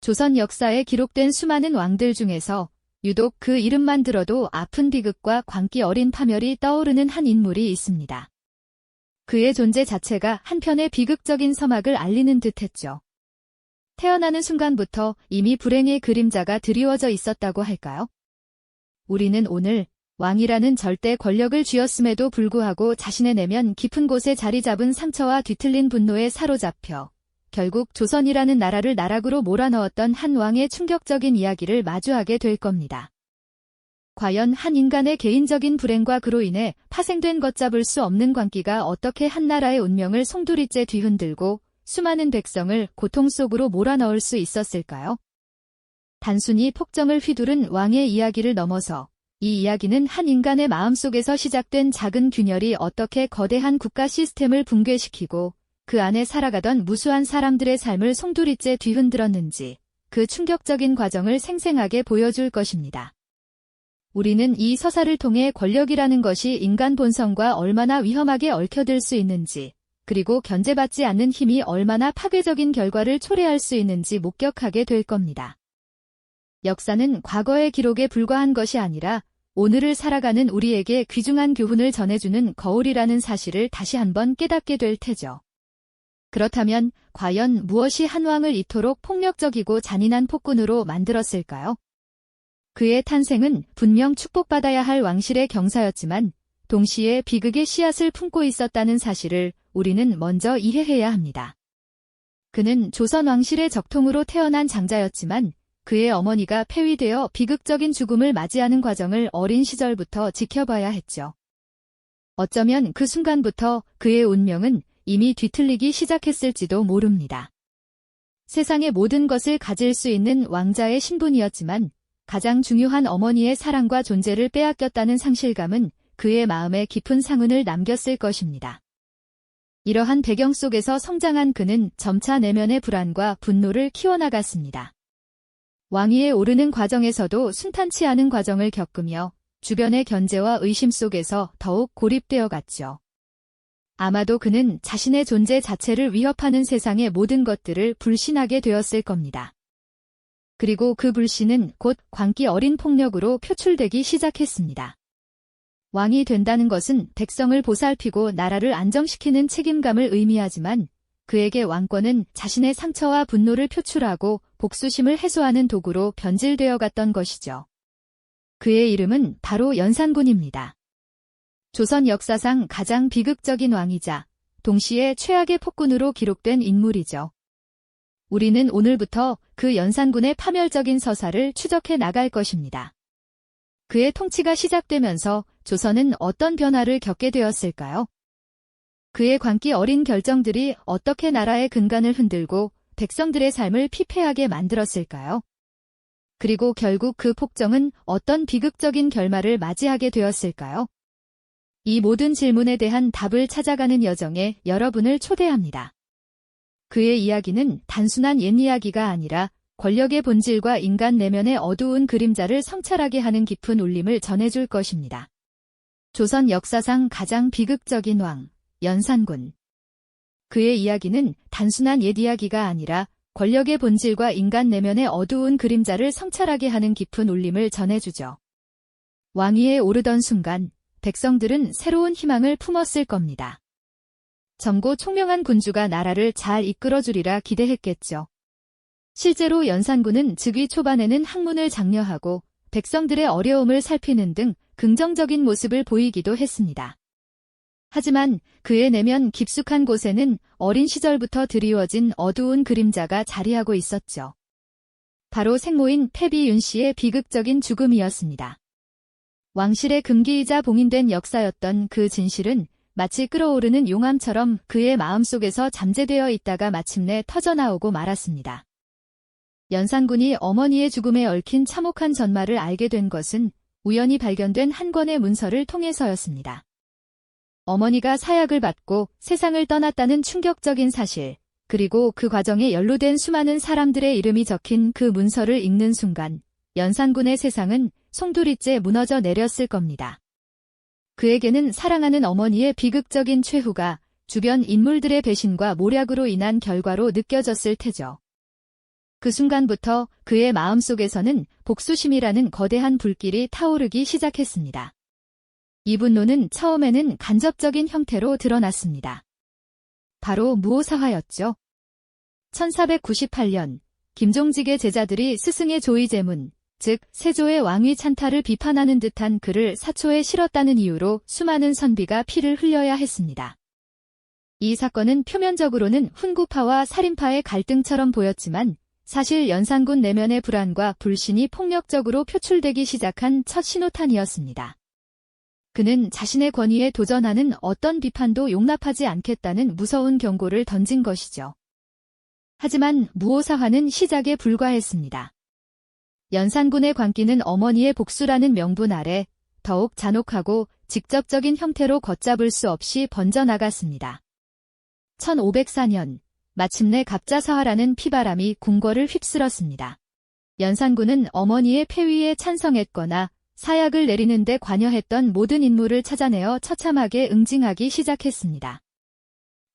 조선 역사에 기록된 수많은 왕들 중에서 유독 그 이름만 들어도 아픈 비극과 광기 어린 파멸이 떠오르는 한 인물이 있습니다. 그의 존재 자체가 한편의 비극적인 서막을 알리는 듯했죠. 태어나는 순간부터 이미 불행의 그림자가 드리워져 있었다고 할까요? 우리는 오늘 왕이라는 절대 권력을 쥐었음에도 불구하고 자신의 내면 깊은 곳에 자리 잡은 상처와 뒤틀린 분노에 사로잡혀 결국 조선이라는 나라를 나락으로 몰아넣었던 한 왕의 충격적인 이야기를 마주하게 될 겁니다. 과연 한 인간의 개인적인 불행과 그로 인해 파생된 걷잡을 수 없는 광기가 어떻게 한 나라의 운명을 송두리째 뒤흔들고 수많은 백성을 고통 속으로 몰아넣을 수 있었을까요? 단순히 폭정을 휘두른 왕의 이야기를 넘어서 이 이야기는 한 인간의 마음속에서 시작된 작은 균열이 어떻게 거대한 국가 시스템을 붕괴시키고 그 안에 살아가던 무수한 사람들의 삶을 송두리째 뒤흔들었는지 그 충격적인 과정을 생생하게 보여줄 것입니다. 우리는 이 서사를 통해 권력이라는 것이 인간 본성과 얼마나 위험하게 얽혀들 수 있는지, 그리고 견제받지 않는 힘이 얼마나 파괴적인 결과를 초래할 수 있는지 목격하게 될 겁니다. 역사는 과거의 기록에 불과한 것이 아니라 오늘을 살아가는 우리에게 귀중한 교훈을 전해주는 거울이라는 사실을 다시 한번 깨닫게 될 테죠. 그렇다면 과연 무엇이 한 왕을 이토록 폭력적이고 잔인한 폭군으로 만들었을까요? 그의 탄생은 분명 축복받아야 할 왕실의 경사였지만 동시에 비극의 씨앗을 품고 있었다는 사실을 우리는 먼저 이해해야 합니다. 그는 조선 왕실의 적통으로 태어난 장자였지만 그의 어머니가 폐위되어 비극적인 죽음을 맞이하는 과정을 어린 시절부터 지켜봐야 했죠. 어쩌면 그 순간부터 그의 운명은 이미 뒤틀리기 시작했을지도 모릅니다. 세상의 모든 것을 가질 수 있는 왕자의 신분이었지만 가장 중요한 어머니의 사랑과 존재를 빼앗겼다는 상실감은 그의 마음에 깊은 상흔을 남겼을 것입니다. 이러한 배경 속에서 성장한 그는 점차 내면의 불안과 분노를 키워나갔습니다. 왕위에 오르는 과정에서도 순탄치 않은 과정을 겪으며 주변의 견제와 의심 속에서 더욱 고립되어 갔죠. 아마도 그는 자신의 존재 자체를 위협하는 세상의 모든 것들을 불신하게 되었을 겁니다. 그리고 그 불신은 곧 광기 어린 폭력으로 표출되기 시작했습니다. 왕이 된다는 것은 백성을 보살피고 나라를 안정시키는 책임감을 의미하지만 그에게 왕권은 자신의 상처와 분노를 표출하고 복수심을 해소하는 도구로 변질되어 갔던 것이죠. 그의 이름은 바로 연산군입니다. 조선 역사상 가장 비극적인 왕이자 동시에 최악의 폭군으로 기록된 인물이죠. 우리는 오늘부터 그 연산군의 파멸적인 서사를 추적해 나갈 것입니다. 그의 통치가 시작되면서 조선은 어떤 변화를 겪게 되었을까요? 그의 광기 어린 결정들이 어떻게 나라의 근간을 흔들고 백성들의 삶을 피폐하게 만들었을까요? 그리고 결국 그 폭정은 어떤 비극적인 결말을 맞이하게 되었을까요? 이 모든 질문에 대한 답을 찾아가는 여정에 여러분을 초대합니다. 그의 이야기는 단순한 옛 이야기가 아니라 권력의 본질과 인간 내면의 어두운 그림자를 성찰하게 하는 깊은 울림을 전해줄 것입니다. 조선 역사상 가장 비극적인 왕, 연산군. 그의 이야기는 단순한 옛 이야기가 아니라 권력의 본질과 인간 내면의 어두운 그림자를 성찰하게 하는 깊은 울림을 전해주죠. 왕위에 오르던 순간 백성들은 새로운 희망을 품었을 겁니다. 젊고 총명한 군주가 나라를 잘 이끌어주리라 기대했겠죠. 실제로 연산군은 즉위 초반에는 학문을 장려하고 백성들의 어려움을 살피는 등 긍정적인 모습을 보이기도 했습니다. 하지만 그의 내면 깊숙한 곳에는 어린 시절부터 드리워진 어두운 그림자가 자리하고 있었죠. 바로 생모인 패비 윤씨의 비극적인 죽음이었습니다. 왕실의 금기이자 봉인된 역사였던 그 진실은 마치 끓어오르는 용암처럼 그의 마음속에서 잠재되어 있다가 마침내 터져나오고 말았습니다. 연산군이 어머니의 죽음에 얽힌 참혹한 전말을 알게 된 것은 우연히 발견된 한 권의 문서를 통해서였습니다. 어머니가 사약을 받고 세상을 떠났다는 충격적인 사실, 그리고 그 과정에 연루된 수많은 사람들의 이름이 적힌 그 문서를 읽는 순간 연산군의 세상은 송두리째 무너져 내렸을 겁니다. 그에게는 사랑하는 어머니의 비극적인 최후가 주변 인물들의 배신과 모략으로 인한 결과로 느껴졌을 테죠. 그 순간부터 그의 마음속에서는 복수심이라는 거대한 불길이 타오르기 시작했습니다. 이 분노는 처음에는 간접적인 형태로 드러났습니다. 바로 무오사화였죠. 1498년 김종직의 제자들이 스승의 조의제문, 즉 세조의 왕위 찬탈을 비판하는 듯한 글을 사초에 실었다는 이유로 수많은 선비가 피를 흘려야 했습니다. 이 사건은 표면적으로는 훈구파와 살인파의 갈등처럼 보였지만 사실 연산군 내면의 불안과 불신이 폭력적으로 표출되기 시작한 첫 신호탄이었습니다. 그는 자신의 권위에 도전하는 어떤 비판도 용납하지 않겠다는 무서운 경고를 던진 것이죠. 하지만 무오사화는 시작에 불과했습니다. 연산군의 광기는 어머니의 복수라는 명분 아래 더욱 잔혹하고 직접적인 형태로 걷잡을 수 없이 번져나갔습니다. 1504년 마침내 갑자사화라는 피바람이 궁궐을 휩쓸었습니다. 연산군은 어머니의 폐위에 찬성했거나 사약을 내리는 데 관여했던 모든 인물을 찾아내어 처참하게 응징하기 시작했습니다.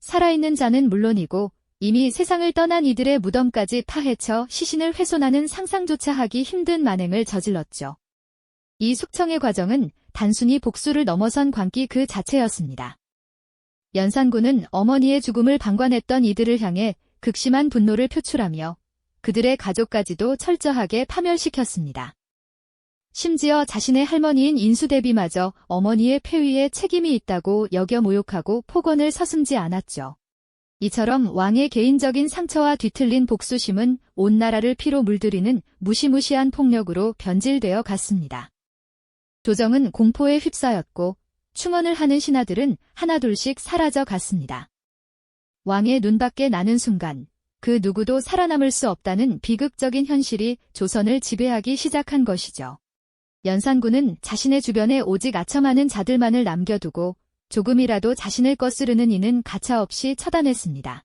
살아있는 자는 물론이고 이미 세상을 떠난 이들의 무덤까지 파헤쳐 시신을 훼손하는 상상조차 하기 힘든 만행을 저질렀죠. 이 숙청의 과정은 단순히 복수를 넘어선 광기 그 자체였습니다. 연산군은 어머니의 죽음을 방관했던 이들을 향해 극심한 분노를 표출하며 그들의 가족까지도 철저하게 파멸시켰습니다. 심지어 자신의 할머니인 인수대비마저 어머니의 폐위에 책임이 있다고 여겨 모욕하고 폭언을 서슴지 않았죠. 이처럼 왕의 개인적인 상처와 뒤틀린 복수심은 온 나라를 피로 물들이는 무시무시한 폭력으로 변질되어 갔습니다. 조정은 공포에 휩싸였고 충언을 하는 신하들은 하나둘씩 사라져 갔습니다. 왕의 눈밖에 나는 순간 그 누구도 살아남을 수 없다는 비극적인 현실이 조선을 지배하기 시작한 것이죠. 연산군은 자신의 주변에 오직 아첨하는 자들만을 남겨두고 조금이라도 자신을 거스르는 이는 가차없이 처단했습니다.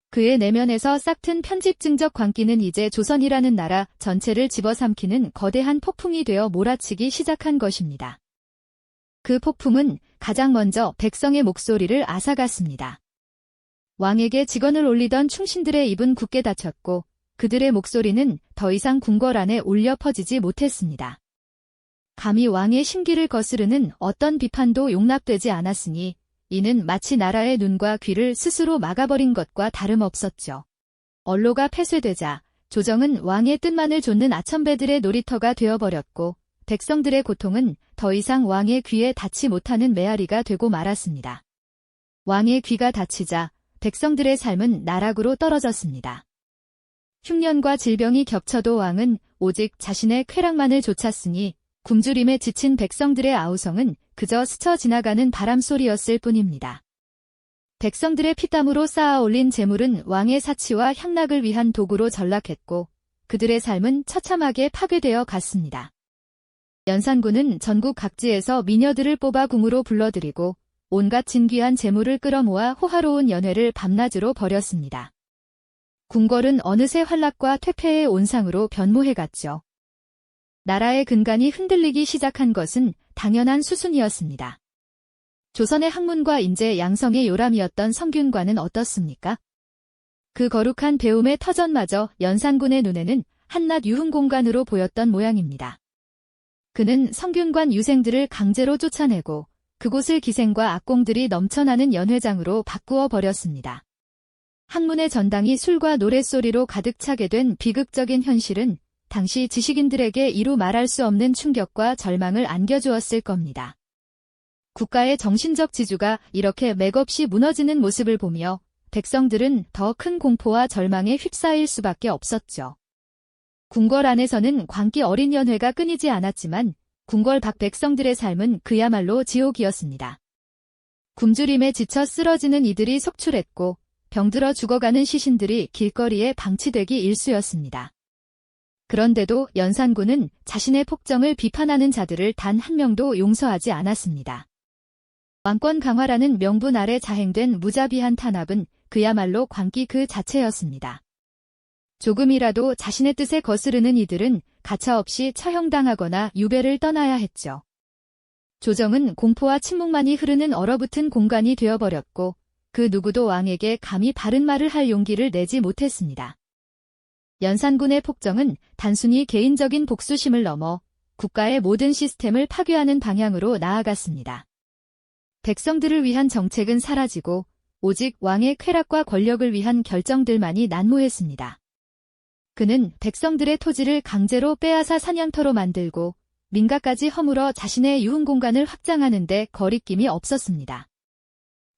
그의 내면에서 싹튼 편집증적 광기는 이제 조선이라는 나라 전체를 집어삼키는 거대한 폭풍이 되어 몰아치기 시작한 것입니다. 그 폭풍은 가장 먼저 백성의 목소리를 앗아갔습니다. 왕에게 직언을 올리던 충신들의 입은 굳게 닫혔고 그들의 목소리는 더 이상 궁궐 안에 울려 퍼지지 못했습니다. 감히 왕의 심기를 거스르는 어떤 비판도 용납되지 않았으니 이는 마치 나라의 눈과 귀를 스스로 막아버린 것과 다름없었죠. 언로가 폐쇄되자 조정은 왕의 뜻만을 좇는 아첨배들의 놀이터가 되어버렸고 백성들의 고통은 더 이상 왕의 귀에 닿지 못하는 메아리가 되고 말았습니다. 왕의 귀가 닫히자 백성들의 삶은 나락으로 떨어졌습니다. 흉년과 질병이 겹쳐도 왕은 오직 자신의 쾌락만을 좇았으니 굶주림에 지친 백성들의 아우성은 그저 스쳐 지나가는 바람소리였을 뿐입니다. 백성들의 피땀으로 쌓아 올린 재물은 왕의 사치와 향락을 위한 도구로 전락했고 그들의 삶은 처참하게 파괴되어 갔습니다. 연산군은 전국 각지에서 미녀들을 뽑아 궁으로 불러들이고 온갖 진귀한 재물을 끌어모아 호화로운 연회를 밤낮으로 벌였습니다. 궁궐은 어느새 환락과 퇴폐의 온상으로 변모해갔죠. 나라의 근간이 흔들리기 시작한 것은 당연한 수순이었습니다. 조선의 학문과 인재 양성의 요람이었던 성균관은 어떻습니까? 그 거룩한 배움의 터전마저 연산군의 눈에는 한낱 유흥공간으로 보였던 모양입니다. 그는 성균관 유생들을 강제로 쫓아내고 그곳을 기생과 악공들이 넘쳐나는 연회장으로 바꾸어 버렸습니다. 학문의 전당이 술과 노랫소리로 가득 차게 된 비극적인 현실은 당시 지식인들에게 이루 말할 수 없는 충격과 절망을 안겨주었을 겁니다. 국가의 정신적 지주가 이렇게 맥없이 무너지는 모습을 보며 백성들은 더 큰 공포와 절망에 휩싸일 수밖에 없었죠. 궁궐 안에서는 광기 어린 연회가 끊이지 않았지만 궁궐 밖 백성들의 삶은 그야말로 지옥이었습니다. 굶주림에 지쳐 쓰러지는 이들이 속출했고 병들어 죽어가는 시신들이 길거리에 방치되기 일쑤였습니다. 그런데도 연산군은 자신의 폭정을 비판하는 자들을 단 한 명도 용서하지 않았습니다. 왕권 강화라는 명분 아래 자행된 무자비한 탄압은 그야말로 광기 그 자체였습니다. 조금이라도 자신의 뜻에 거스르는 이들은 가차없이 처형당하거나 유배를 떠나야 했죠. 조정은 공포와 침묵만이 흐르는 얼어붙은 공간이 되어버렸고 그 누구도 왕에게 감히 바른 말을 할 용기를 내지 못했습니다. 연산군의 폭정은 단순히 개인적인 복수심을 넘어 국가의 모든 시스템을 파괴하는 방향으로 나아갔습니다. 백성들을 위한 정책은 사라지고 오직 왕의 쾌락과 권력을 위한 결정들만이 난무했습니다. 그는 백성들의 토지를 강제로 빼앗아 사냥터로 만들고 민가까지 허물어 자신의 유흥 공간을 확장하는 데 거리낌이 없었습니다.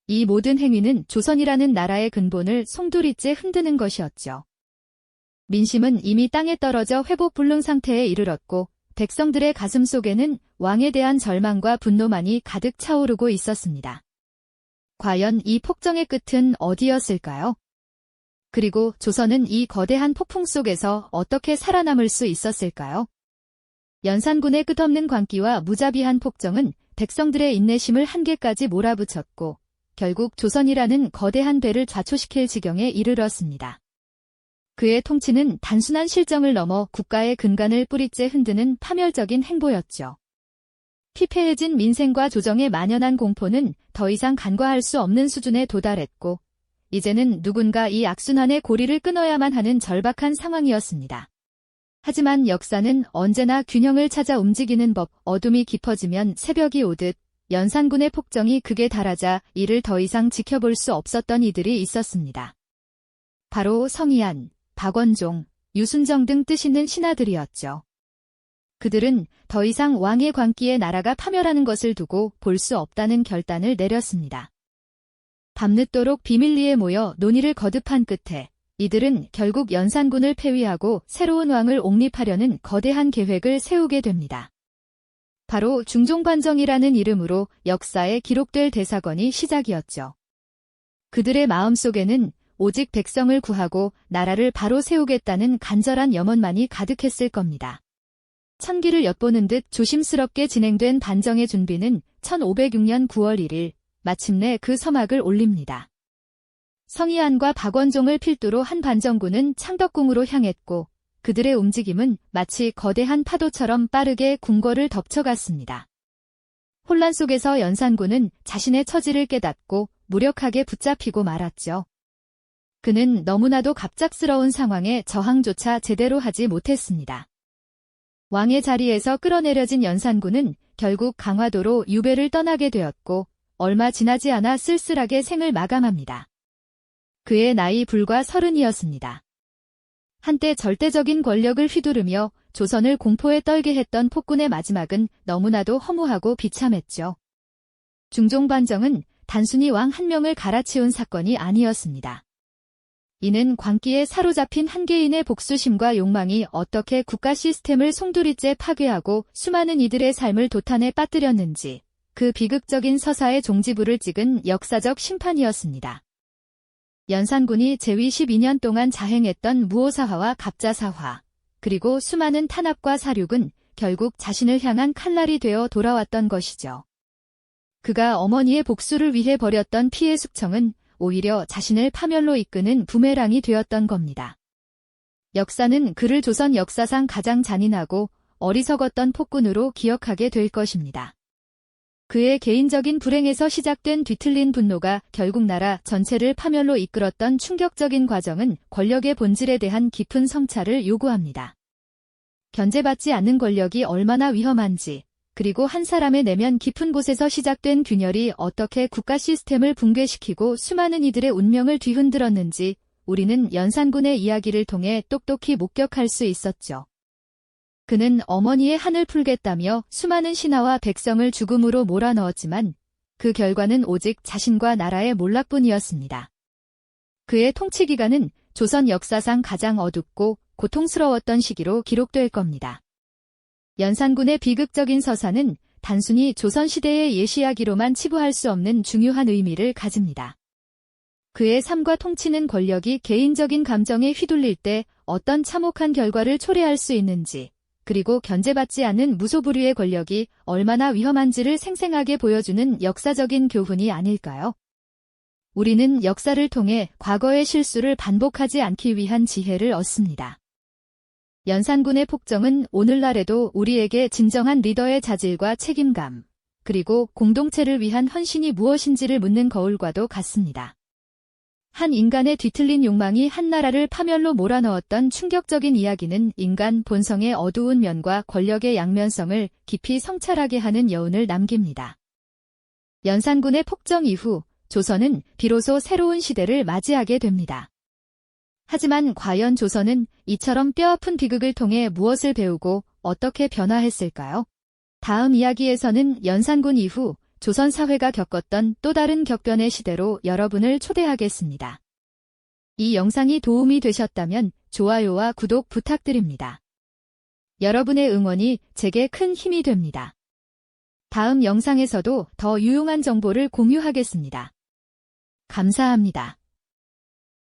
이 모든 행위는 조선이라는 나라의 근본을 송두리째 흔드는 것이었죠. 민심은 이미 땅에 떨어져 회복불능 상태에 이르렀고 백성들의 가슴 속에는 왕에 대한 절망과 분노만이 가득 차오르고 있었습니다. 과연 이 폭정의 끝은 어디였을까요? 그리고 조선은 이 거대한 폭풍 속에서 어떻게 살아남을 수 있었을까요? 연산군의 끝없는 광기와 무자비한 폭정은 백성들의 인내심을 한계까지 몰아붙였고 결국 조선이라는 거대한 배를 좌초시킬 지경에 이르렀습니다. 그의 통치는 단순한 실정을 넘어 국가의 근간을 뿌리째 흔드는 파멸적인 행보였죠. 피폐해진 민생과 조정에 만연한 공포는 더 이상 간과할 수 없는 수준에 도달했고 이제는 누군가 이 악순환의 고리를 끊어야만 하는 절박한 상황이었습니다. 하지만 역사는 언제나 균형을 찾아 움직이는 법, 어둠이 깊어지면 새벽이 오듯 연산군의 폭정이 극에 달하자 이를 더 이상 지켜볼 수 없었던 이들이 있었습니다. 바로 성희안, 박원종, 유순정 등 뜻 있는 신하들이었죠. 그들은 더 이상 왕의 광기에 나라가 파멸하는 것을 두고 볼 수 없다는 결단을 내렸습니다. 밤늦도록 비밀리에 모여 논의를 거듭한 끝에 이들은 결국 연산군을 폐위하고 새로운 왕을 옹립하려는 거대한 계획을 세우게 됩니다. 바로 중종반정이라는 이름으로 역사에 기록될 대사건이 시작이었죠. 그들의 마음속에는 오직 백성을 구하고 나라를 바로 세우겠다는 간절한 염원만이 가득했을 겁니다. 천기를 엿보는 듯 조심스럽게 진행된 반정의 준비는 1506년 9월 1일 마침내 그 서막을 올립니다. 성희안과 박원종을 필두로 한 반정군은 창덕궁으로 향했고 그들의 움직임은 마치 거대한 파도처럼 빠르게 궁궐을 덮쳐갔습니다. 혼란 속에서 연산군은 자신의 처지를 깨닫고 무력하게 붙잡히고 말았죠. 그는 너무나도 갑작스러운 상황에 저항조차 제대로 하지 못했습니다. 왕의 자리에서 끌어내려진 연산군은 결국 강화도로 유배를 떠나게 되었고 얼마 지나지 않아 쓸쓸하게 생을 마감합니다. 그의 나이 불과 30이었습니다. 한때 절대적인 권력을 휘두르며 조선을 공포에 떨게 했던 폭군의 마지막은 너무나도 허무하고 비참했죠. 중종반정은 단순히 왕 한 명을 갈아치운 사건이 아니었습니다. 이는 광기에 사로잡힌 한 개인의 복수심과 욕망이 어떻게 국가 시스템을 송두리째 파괴하고 수많은 이들의 삶을 도탄에 빠뜨렸는지 그 비극적인 서사의 종지부를 찍은 역사적 심판이었습니다. 연산군이 재위 12년 동안 자행했던 무오사화와 갑자사화, 그리고 수많은 탄압과 사륙은 결국 자신을 향한 칼날이 되어 돌아왔던 것이죠. 그가 어머니의 복수를 위해 벌였던 피해 숙청은 오히려 자신을 파멸로 이끄는 부메랑이 되었던 겁니다. 역사는 그를 조선 역사상 가장 잔인하고 어리석었던 폭군으로 기억하게 될 것입니다. 그의 개인적인 불행에서 시작된 뒤틀린 분노가 결국 나라 전체를 파멸로 이끌었던 충격적인 과정은 권력의 본질에 대한 깊은 성찰을 요구합니다. 견제받지 않는 권력이 얼마나 위험한지, 그리고 한 사람의 내면 깊은 곳에서 시작된 균열이 어떻게 국가 시스템을 붕괴시키고 수많은 이들의 운명을 뒤흔들었는지 우리는 연산군의 이야기를 통해 똑똑히 목격할 수 있었죠. 그는 어머니의 한을 풀겠다며 수많은 신하와 백성을 죽음으로 몰아넣었지만 그 결과는 오직 자신과 나라의 몰락뿐이었습니다. 그의 통치 기간은 조선 역사상 가장 어둡고 고통스러웠던 시기로 기록될 겁니다. 연산군의 비극적인 서사는 단순히 조선시대의 예시이야기로만 치부할 수 없는 중요한 의미를 가집니다. 그의 삶과 통치는 권력이 개인적인 감정에 휘둘릴 때 어떤 참혹한 결과를 초래할 수 있는지, 그리고 견제받지 않은 무소불위의 권력이 얼마나 위험한지를 생생하게 보여주는 역사적인 교훈이 아닐까요? 우리는 역사를 통해 과거의 실수를 반복하지 않기 위한 지혜를 얻습니다. 연산군의 폭정은 오늘날에도 우리에게 진정한 리더의 자질과 책임감, 그리고 공동체를 위한 헌신이 무엇인지를 묻는 거울과도 같습니다. 한 인간의 뒤틀린 욕망이 한 나라를 파멸로 몰아넣었던 충격적인 이야기는 인간 본성의 어두운 면과 권력의 양면성을 깊이 성찰하게 하는 여운을 남깁니다. 연산군의 폭정 이후 조선은 비로소 새로운 시대를 맞이하게 됩니다. 하지만 과연 조선은 이처럼 뼈아픈 비극을 통해 무엇을 배우고 어떻게 변화했을까요? 다음 이야기에서는 연산군 이후 조선 사회가 겪었던 또 다른 격변의 시대로 여러분을 초대하겠습니다. 이 영상이 도움이 되셨다면 좋아요와 구독 부탁드립니다. 여러분의 응원이 제게 큰 힘이 됩니다. 다음 영상에서도 더 유용한 정보를 공유하겠습니다. 감사합니다.